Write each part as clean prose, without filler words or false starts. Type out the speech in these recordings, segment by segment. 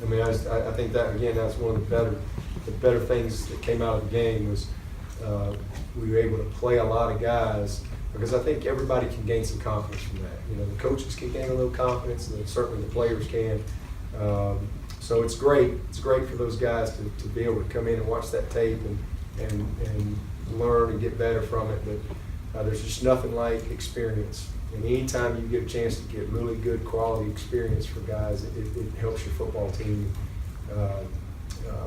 I mean, I think that, again, that's one of the better things that came out of the game was we were able to play a lot of guys, because I think everybody can gain some confidence from that. You know, the coaches can gain a little confidence, and certainly the players can. So it's great. It's great for those guys to be able to come in and watch that tape and learn and get better from it. But there's just nothing like experience. And anytime you get a chance to get really good quality experience for guys, it helps your football team.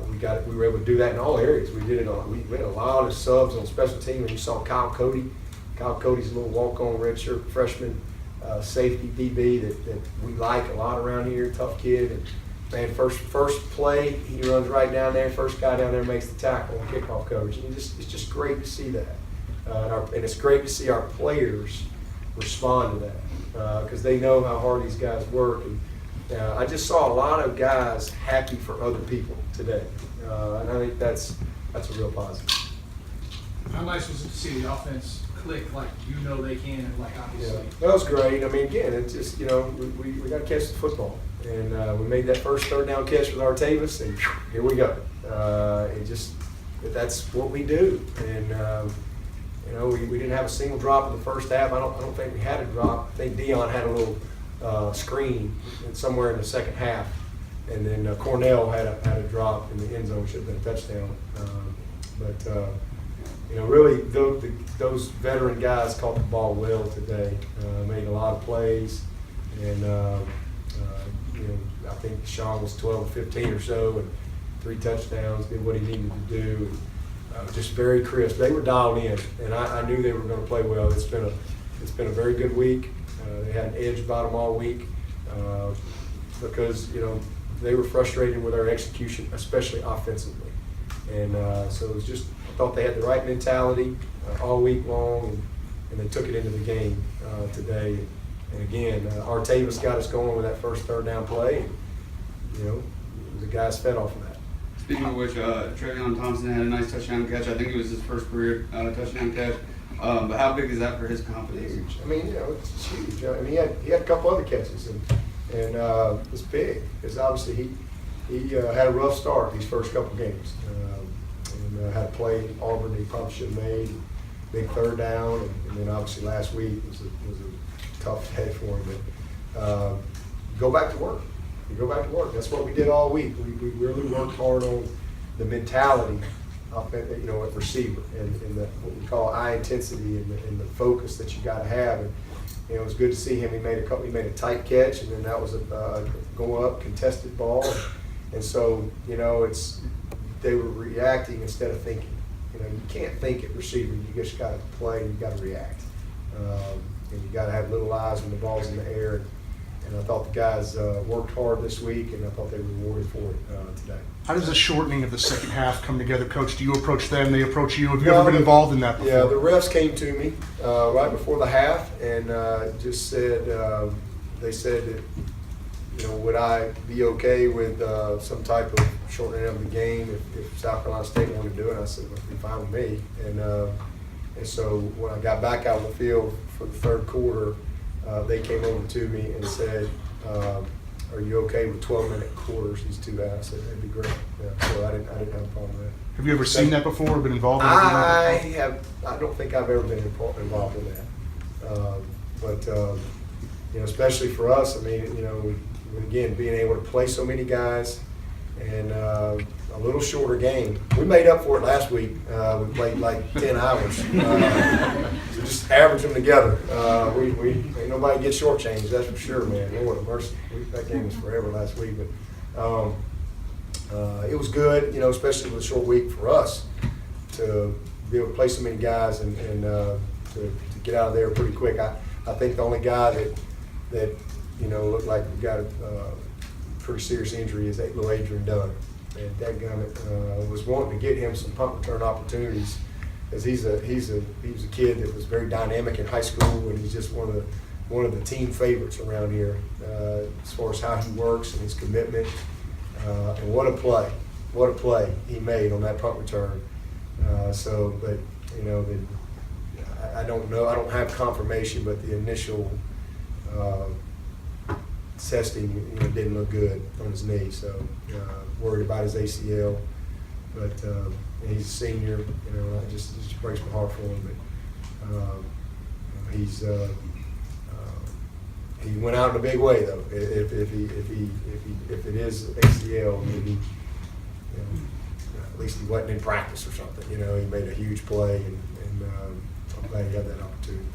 We were able to do that in all areas. We did it on. We had a lot of subs on special team. And you saw Kyle Cody. Kyle Cody's a little walk-on redshirt freshman safety DB that we like a lot around here. Tough kid. And man, first play, he runs right down there. First guy down there makes the tackle on kickoff coverage. And it's just great to see that. And it's great to see our players respond to that because they know how hard these guys work. And I just saw a lot of guys happy for other people today, and I think that's a real positive. How nice was it to see the offense click like they can, and like obviously? Yeah, that was great. I mean, again, it's just we got to catch the football, and we made that first third down catch with Artavis, and here we go. That's what we do, and. We didn't have a single drop in the first half. I don't think we had a drop. I think Dion had a little screen somewhere in the second half, and then Cornell had a drop in the end zone, should have been a touchdown. Really those veteran guys caught the ball well today. Made a lot of plays, and I think Sean was 12 or 15 or so, and 3 touchdowns. Did what he needed to do. Just very crisp. They were dialed in, and I knew they were going to play well. It's been a very good week. They had an edge about them all week because they were frustrated with our execution, especially offensively. And so it was just, I thought they had the right mentality all week long, and they took it into the game today. And again, Artavis got us going with that first third down play. And, the guys fed off of that. Speaking of which, Trevion Thompson had a nice touchdown catch. I think it was his first career touchdown catch. But how big is that for his confidence? Huge. I mean, it's huge. I mean, he had a couple other catches, and it's big because obviously he had a rough start these first couple games, and had a play in Auburn that he probably should have made, big third down, and then obviously last week was a tough day for him. But go back to work. You go back to work. That's what we did all week. We really worked hard on the mentality at receiver and the what we call eye intensity and the focus that you got to have. And it was good to see him. He made a tight catch, and then that was a go up contested ball. And so they were reacting instead of thinking. You can't think at receiver. You just got to play. You got to react, and you got to have little eyes when the ball's in the air. And I thought the guys worked hard this week, and I thought they were rewarded for it today. How does the shortening of the second half come together, Coach? Do you approach them? They approach you? Have you ever been involved in that before? Yeah, the refs came to me right before the half and just said, they said that, would I be okay with some type of shortening of the game if South Carolina State wanted to do it? I said, it would be fine with me. And so when I got back out on the field for the third quarter, they came over to me and said, are you okay with 12-minute quarters, these two guys? I said, that'd be great. Yeah, so I didn't have a problem with that. Have you ever seen that before or been involved in that? I don't think I've ever been involved in that. But especially for us, I mean, again, being able to play so many guys and a little shorter game. We made up for it last week. We played like 10 hours. So just average them together. Ain't nobody gets shortchanged, that's for sure, man. Lord have mercy. That game was forever last week. But it was good, especially with a short week for us to be able to play so many guys and to get out of there pretty quick. I think the only guy that looked like we got a pretty serious injury is little Adrian Dunn. And dadgummit, was wanting to get him some punt return opportunities, because he was a kid that was very dynamic in high school, and he's just one of the team favorites around here as far as how he works and his commitment. And what a play he made on that punt return. But I don't know. I don't have confirmation, but the initial testing, didn't look good on his knee, so worried about his ACL. But he's a senior, it just breaks my heart for him. But he went out in a big way though. If it is ACL, maybe at least he wasn't in practice or something. He made a huge play, and I'm glad he had that opportunity.